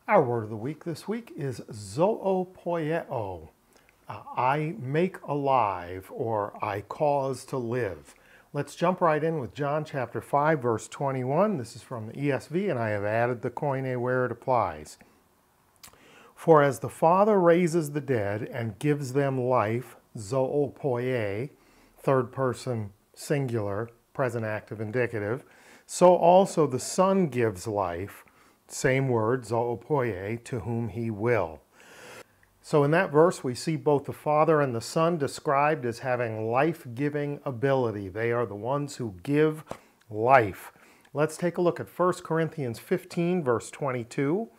Our word of the week this week is zoopoieo. I make alive, or I cause to live. Let's jump right in with John chapter 5, verse 21. This is from the ESV, and I have added the Koine where it applies. For as the Father raises the dead and gives them life, zoopoie, third person singular, present active indicative, so also the Son gives life, same word, zoopoie, to whom he will. So in that verse, we see both the Father and the Son described as having life-giving ability. They are the ones who give life. Let's take a look at 1 Corinthians 15, verse 22.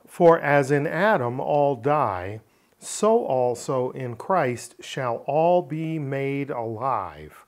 For as in Adam all die, so also in Christ shall all be made alive.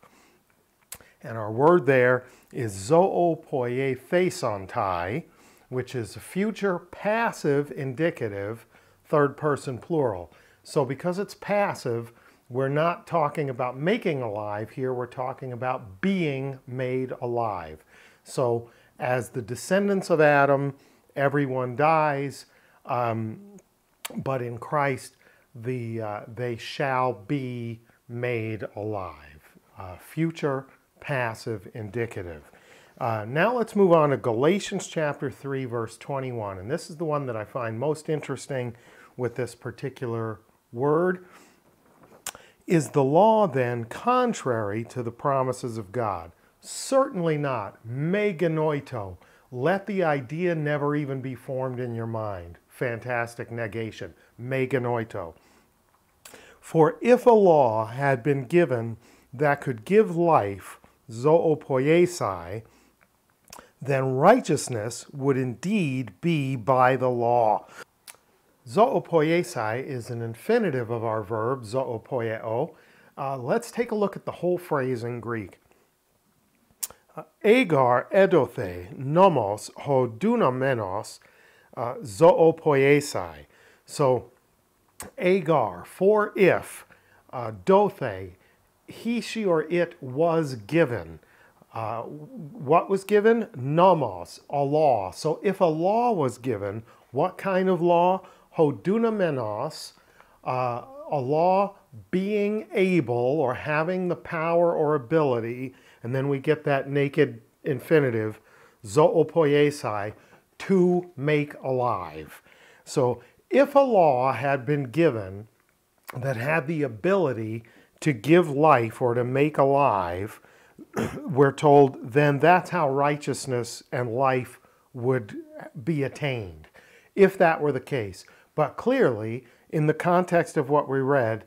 And our word there is zoopoie thesontai, which is a future passive indicative, third person plural. So because it's passive, we're not talking about making alive here, we're talking about being made alive. So as the descendants of Adam, everyone dies, but in Christ they shall be made alive. Future passive indicative. Now let's move on to Galatians chapter 3, verse 21. And this is the one that I find most interesting with this particular word. Is the law then contrary to the promises of God? Certainly not. Meganoito. Let the idea never even be formed in your mind. Fantastic negation. Meganoito. For if a law had been given that could give life, zoopoiesai, then righteousness would indeed be by the law. Zoopoiesai is an infinitive of our verb, zoopoieo. Let's take a look at the whole phrase in Greek. Agar edothe nomos ho dunamenos zoopoiesai. So, agar, for if, dothe, he, she, or it was given. What was given? Nomos, a law. So if a law was given, what kind of law? Hodunamenos, a law being able or having the power or ability, and then we get that naked infinitive, zoopoiesai, to make alive. So if a law had been given that had the ability to give life or to make alive, we're told then that's how righteousness and life would be attained, if that were the case. But clearly, in the context of what we read,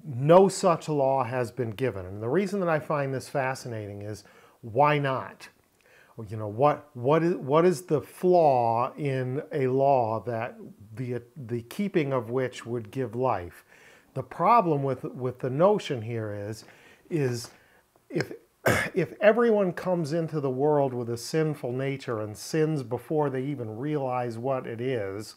no such law has been given. And the reason that I find this fascinating is, why not? You know, what is the flaw in a law that the keeping of which would give life? The problem with the notion here is if everyone comes into the world with a sinful nature and sins before they even realize what it is,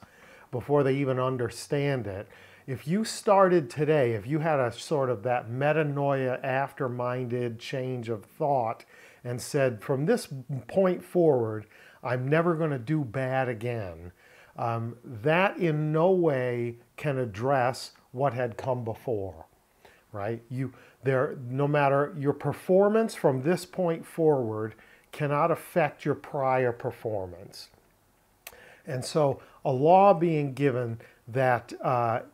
before they even understand it, if you started today, if you had a sort of that metanoia, after-minded change of thought and said, from this point forward, I'm never going to do bad again, that in no way can address what had come before, right? No matter your performance from this point forward cannot affect your prior performance. And so a law being given that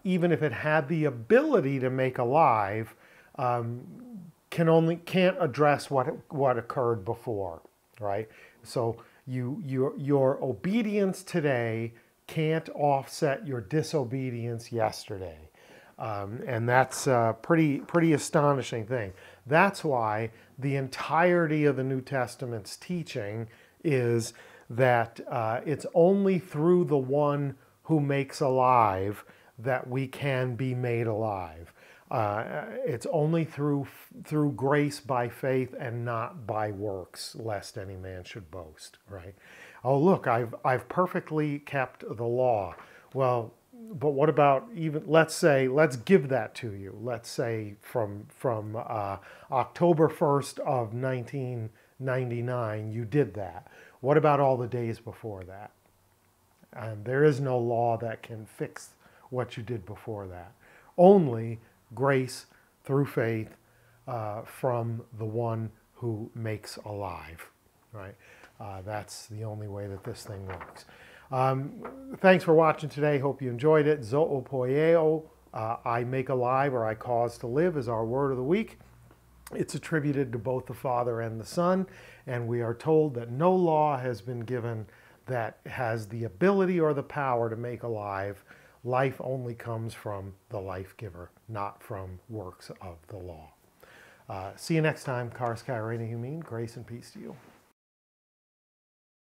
even if it had the ability to make alive, can't address what occurred before, right? So your obedience today can't offset your disobedience yesterday. And that's a pretty astonishing thing. That's why the entirety of the New Testament's teaching is that it's only through the one who makes alive that we can be made alive. It's only through grace by faith and not by works, lest any man should boast, right? Oh, look, I've perfectly kept the law. Well, but what about even, let's give that to you. Let's say from October 1st of 1999, you did that. What about all the days before that? And there is no law that can fix what you did before that. Only grace through faith from the one who makes alive, right? That's the only way that this thing works. Thanks for watching today. Hope you enjoyed it. Zoopoieo, I make alive or I cause to live, is our word of the week. It's attributed to both the Father and the Son, and we are told that no law has been given that has the ability or the power to make alive. Life only comes from the life giver, not from works of the law. See you next time. Karis Kairene Humin, grace and peace to you.